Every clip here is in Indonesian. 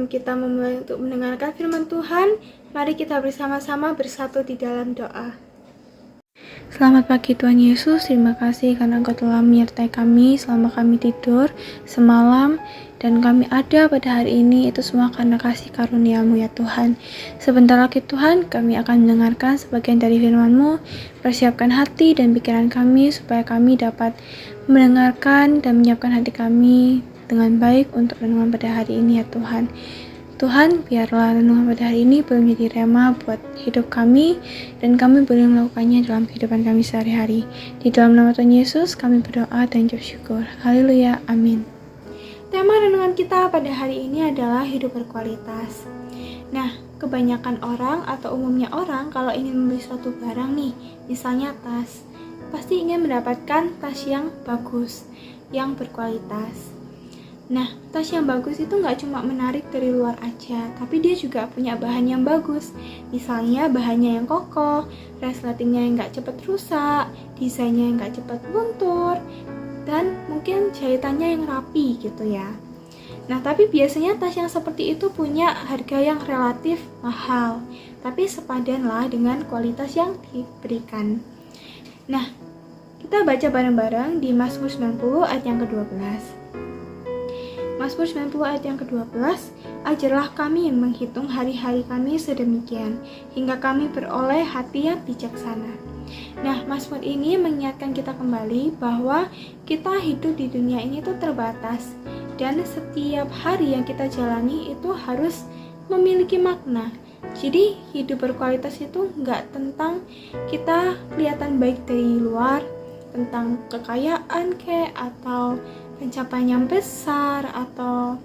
sebelum kita memulai untuk mendengarkan firman Tuhan, mari kita bersama-sama bersatu di dalam doa. Selamat pagi Tuhan Yesus, terima kasih karena Engkau telah menyertai kami selama kami tidur semalam dan kami ada pada hari ini, itu semua karena kasih karunia-Mu ya Tuhan. Sebentar lagi Tuhan, kami akan mendengarkan sebagian dari firman-Mu. Persiapkan hati dan pikiran kami supaya kami dapat mendengarkan dan menyiapkan hati kami dengan baik untuk renungan pada hari ini ya Tuhan. Tuhan, biarlah renungan pada hari ini boleh menjadi rema buat hidup kami dan kami boleh melakukannya dalam kehidupan kami sehari-hari. Di dalam nama Tuhan Yesus kami berdoa dan bersyukur. Haleluya, amin. Tema renungan kita pada hari ini adalah hidup berkualitas. Nah, kebanyakan orang atau umumnya orang kalau ingin membeli suatu barang nih, misalnya tas, pasti ingin mendapatkan tas yang bagus, yang berkualitas. Nah, tas yang bagus itu nggak cuma menarik dari luar aja, tapi dia juga punya bahan yang bagus. Misalnya bahannya yang kokoh, resletingnya yang nggak cepet rusak, desainnya yang nggak cepet luntur, dan mungkin jahitannya yang rapi gitu ya. Nah, tapi biasanya tas yang seperti itu punya harga yang relatif mahal, tapi sepadanlah dengan kualitas yang diberikan. Nah, kita baca bareng-bareng di Mazmur 90 ayat yang ke-12. Mazmur 90 ayat yang ke-12, ajarlah kami menghitung hari-hari kami sedemikian, hingga kami beroleh hati yang bijaksana. Nah, Mazmur ini mengingatkan kita kembali bahwa kita hidup di dunia ini itu terbatas, dan setiap hari yang kita jalani itu harus memiliki makna. Jadi, hidup berkualitas itu nggak tentang kita kelihatan baik dari luar, tentang kekayaan atau pencapaian yang besar atau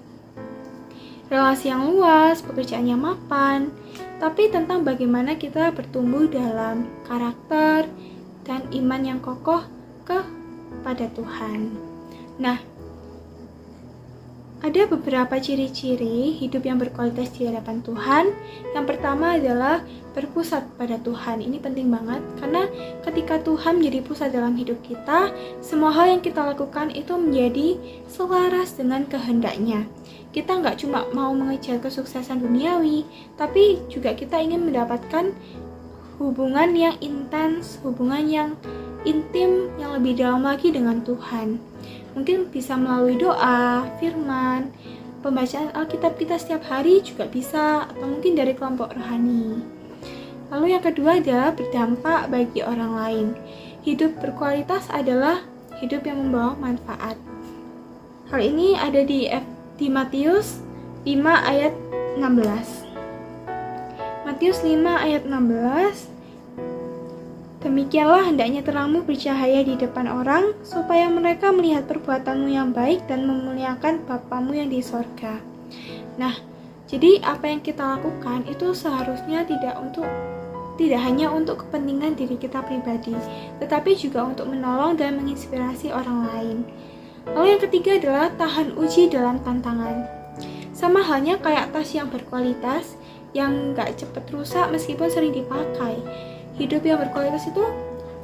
relasi yang luas, pekerjaan yang mapan, tapi tentang bagaimana kita bertumbuh dalam karakter dan iman yang kokoh kepada Tuhan. Nah, ada beberapa ciri-ciri hidup yang berkualitas di hadapan Tuhan. Yang pertama adalah berpusat pada Tuhan. Ini penting banget karena ketika Tuhan menjadi pusat dalam hidup kita, semua hal yang kita lakukan itu menjadi selaras dengan kehendaknya. Kita nggak cuma mau mengejar kesuksesan duniawi, tapi juga kita ingin mendapatkan hubungan yang intens, hubungan yang intim, yang lebih dalam lagi dengan Tuhan. Mungkin bisa melalui doa, firman, pembacaan Alkitab kita setiap hari juga bisa, atau mungkin dari kelompok rohani. Lalu yang kedua adalah berdampak bagi orang lain. Hidup berkualitas adalah hidup yang membawa manfaat. Hal ini ada di Matius 5 ayat 16. Matius 5 ayat 16, demikianlah hendaknya terangmu bercahaya di depan orang, supaya mereka melihat perbuatanmu yang baik dan memuliakan Bapamu yang di sorga. Nah, jadi apa yang kita lakukan itu seharusnya tidak hanya untuk kepentingan diri kita pribadi, tetapi juga untuk menolong dan menginspirasi orang lain. Lalu yang ketiga adalah tahan uji dalam tantangan. Sama halnya kayak tas yang berkualitas, yang gak cepet rusak meskipun sering dipakai. Hidup yang berkualitas itu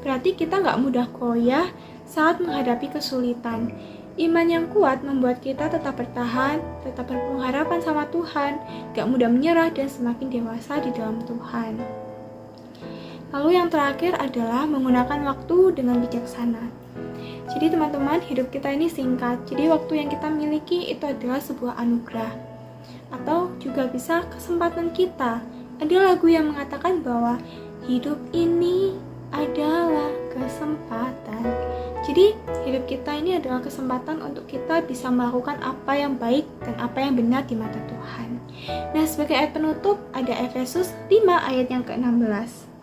berarti kita gak mudah goyah saat menghadapi kesulitan. Iman yang kuat membuat kita tetap bertahan, tetap berpengharapan sama Tuhan, gak mudah menyerah dan semakin dewasa di dalam Tuhan. Lalu yang terakhir adalah menggunakan waktu dengan bijaksana. Jadi teman-teman, hidup kita ini singkat, jadi waktu yang kita miliki itu adalah sebuah anugerah. Atau juga bisa kesempatan kita. Ada lagu yang mengatakan bahwa hidup ini adalah kesempatan. Jadi hidup kita ini adalah kesempatan untuk kita bisa melakukan apa yang baik dan apa yang benar di mata Tuhan. Nah, sebagai ayat penutup ada Efesus 5 ayat yang ke-16.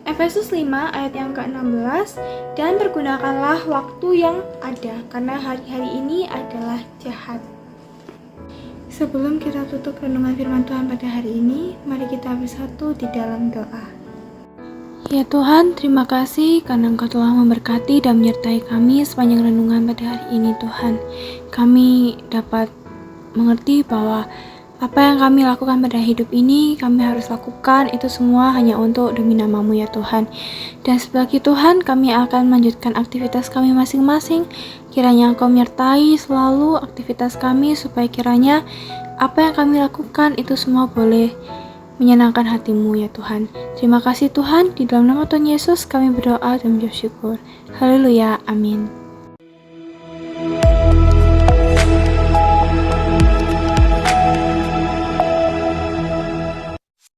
Efesus 5 ayat yang ke-16, dan pergunakanlah waktu yang ada, karena hari-hari ini adalah jahat. Sebelum kita tutup renungan firman Tuhan pada hari ini, mari kita bersatu di dalam doa. Ya Tuhan, terima kasih karena Engkau telah memberkati dan menyertai kami sepanjang renungan pada hari ini Tuhan. Kami dapat mengerti bahwa Apa yang kami lakukan pada hidup ini, kami harus lakukan itu semua hanya untuk demi nama-Mu ya Tuhan. Dan sebagai Tuhan, kami akan melanjutkan aktivitas kami masing-masing. Kiranya Engkau menyertai selalu aktivitas kami, supaya kiranya apa yang kami lakukan itu semua boleh menyenangkan hati-Mu ya Tuhan. Terima kasih Tuhan, di dalam nama Tuhan Yesus kami berdoa dan bersyukur. Haleluya, amin.